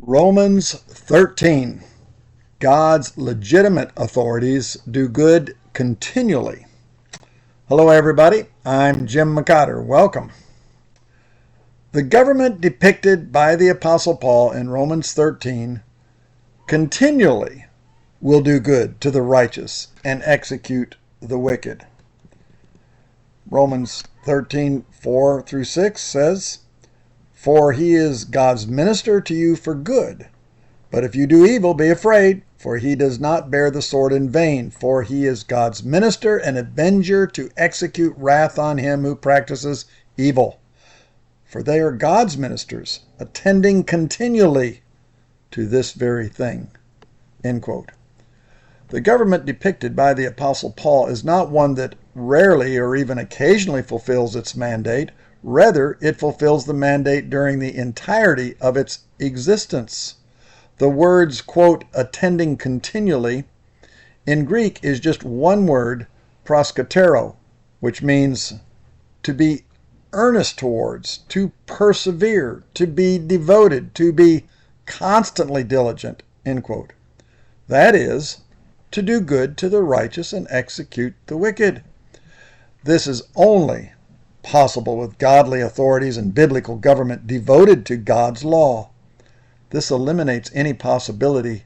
Romans 13. God's legitimate authorities do good continually. Hello everybody, I'm Jim McCotter. Welcome. The government depicted by the Apostle Paul in Romans 13 continually will do good to the righteous and execute the wicked. Romans 13, 4 through 6 says, "For he is God's minister to you for good. But if you do evil, be afraid, for he does not bear the sword in vain. For he is God's minister and avenger to execute wrath on him who practices evil. For they are God's ministers, attending continually to this very thing." End quote. The government depicted by the Apostle Paul is not one that rarely or even occasionally fulfills its mandate. Rather, it fulfills the mandate during the entirety of its existence. The words, quote, "attending continually," in Greek is just one word, proskatero, which means to be earnest towards, to persevere, to be devoted, to be constantly diligent, end quote. That is, to do good to the righteous and execute the wicked. This is only possible with godly authorities and biblical government devoted to God's law. This eliminates any possibility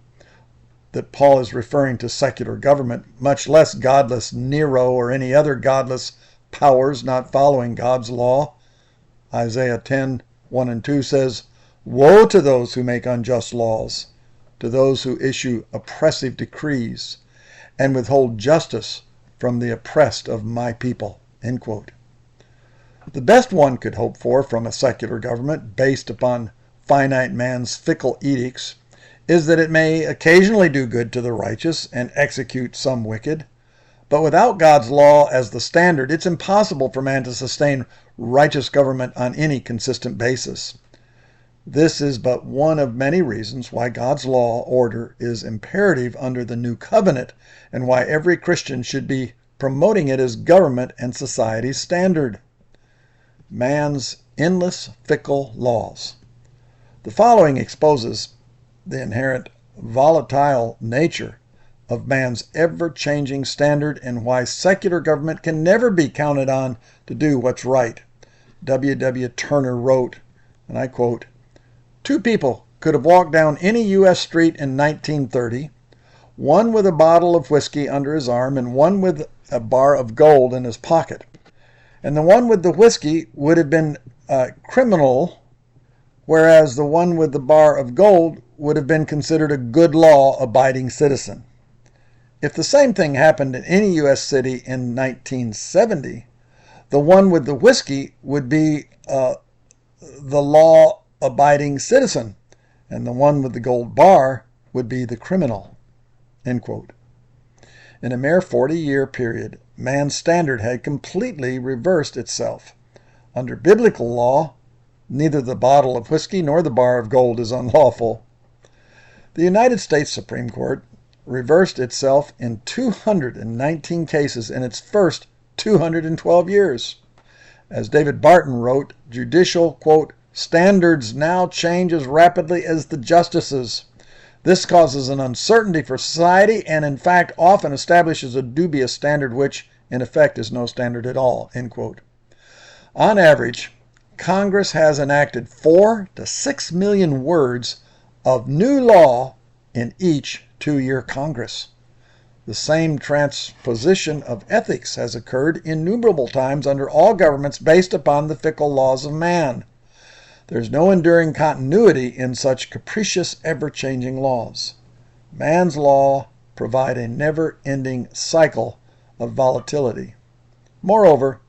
that Paul is referring to secular government, much less godless Nero or any other godless powers not following God's law. Isaiah 10, 1 and 2 says, "Woe to those who make unjust laws, to those who issue oppressive decrees, and withhold justice from the oppressed of my people." End quote. The best one could hope for from a secular government based upon finite man's fickle edicts is that it may occasionally do good to the righteous and execute some wicked. But without God's law as the standard, it's impossible for man to sustain righteous government on any consistent basis. This is but one of many reasons why God's law order is imperative under the new covenant and why every Christian should be promoting it as government and society's standard. Man's endless, fickle laws. The following exposes the inherent volatile nature of man's ever-changing standard and why secular government can never be counted on to do what's right. W. W. Turner wrote, and I quote, "Two people could have walked down any U.S. street in 1930, one with a bottle of whiskey under his arm and one with a bar of gold in his pocket. And the one with the whiskey would have been criminal, whereas the one with the bar of gold would have been considered a good law-abiding citizen. If the same thing happened in any U.S. city in 1970, the one with the whiskey would be the law-abiding citizen, and the one with the gold bar would be the criminal." End quote. In a mere 40-year period, man's standard had completely reversed itself. Under biblical law, neither the bottle of whiskey nor the bar of gold is unlawful. The United States Supreme Court reversed itself in 219 cases in its first 212 years. As David Barton wrote, judicial, quote, "standards now change as rapidly as the justices. This causes an uncertainty for society and, in fact, often establishes a dubious standard which, in effect, is no standard at all." End quote. On average, Congress has enacted 4 to 6 million words of new law in each 2-year Congress. The same transposition of ethics has occurred innumerable times under all governments based upon the fickle laws of man. There's no enduring continuity in such capricious, ever-changing laws. Man's law provide a never-ending cycle of volatility. Moreover,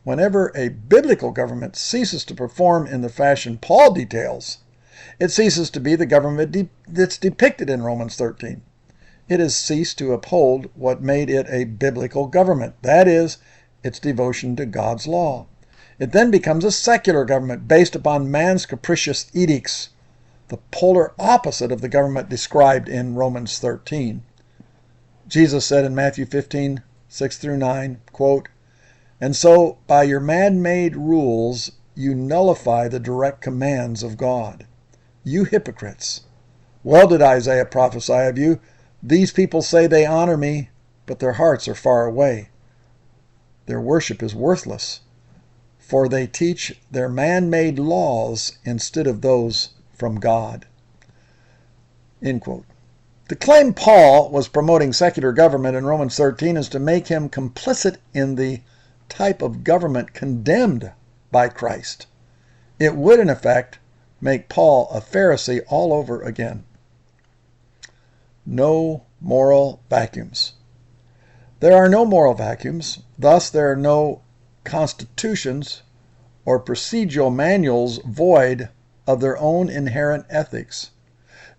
whenever a biblical government ceases to perform in the fashion Paul details, it ceases to be the government that's depicted in Romans 13. It has ceased to uphold what made it a biblical government, that is, its devotion to God's law. It then becomes a secular government based upon man's capricious edicts, the polar opposite of the government described in Romans 13. Jesus said in Matthew 15, 6 through 9, quote, "And so, by your man-made rules, you nullify the direct commands of God. You hypocrites, Well did Isaiah prophesy of you. These people say they honor me, but their hearts are far away. Their worship is worthless, for they teach their man-made laws instead of those from God." End quote. To claim Paul was promoting secular government in Romans 13 is to make him complicit in the type of government condemned by Christ. It would, in effect, make Paul a Pharisee all over again. No moral vacuums. There are no moral vacuums. Thus, there are no constitutions or procedural manuals void of their own inherent ethics.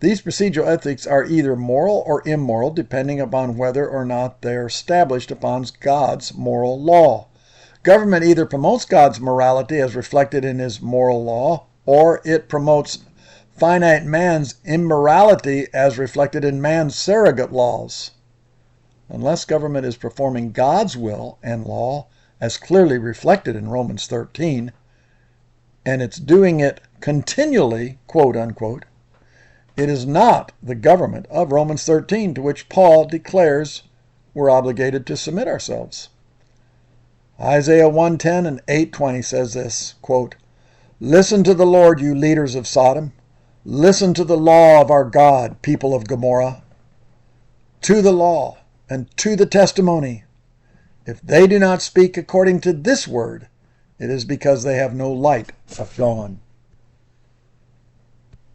These procedural ethics are either moral or immoral, depending upon whether or not they are established upon God's moral law. Government either promotes God's morality as reflected in his moral law, or it promotes finite man's immorality as reflected in man's surrogate laws. Unless government is performing God's will and law, as clearly reflected in Romans 13, and it's doing it continually, quote unquote, it is not the government of Romans 13 to which Paul declares we're obligated to submit ourselves. Isaiah 1:10 and 8:20 says this, quote, "Listen to the Lord, you leaders of Sodom. Listen to the law of our God, people of Gomorrah. To the law and to the testimony. If they do not speak according to this word, it is because they have no light of dawn."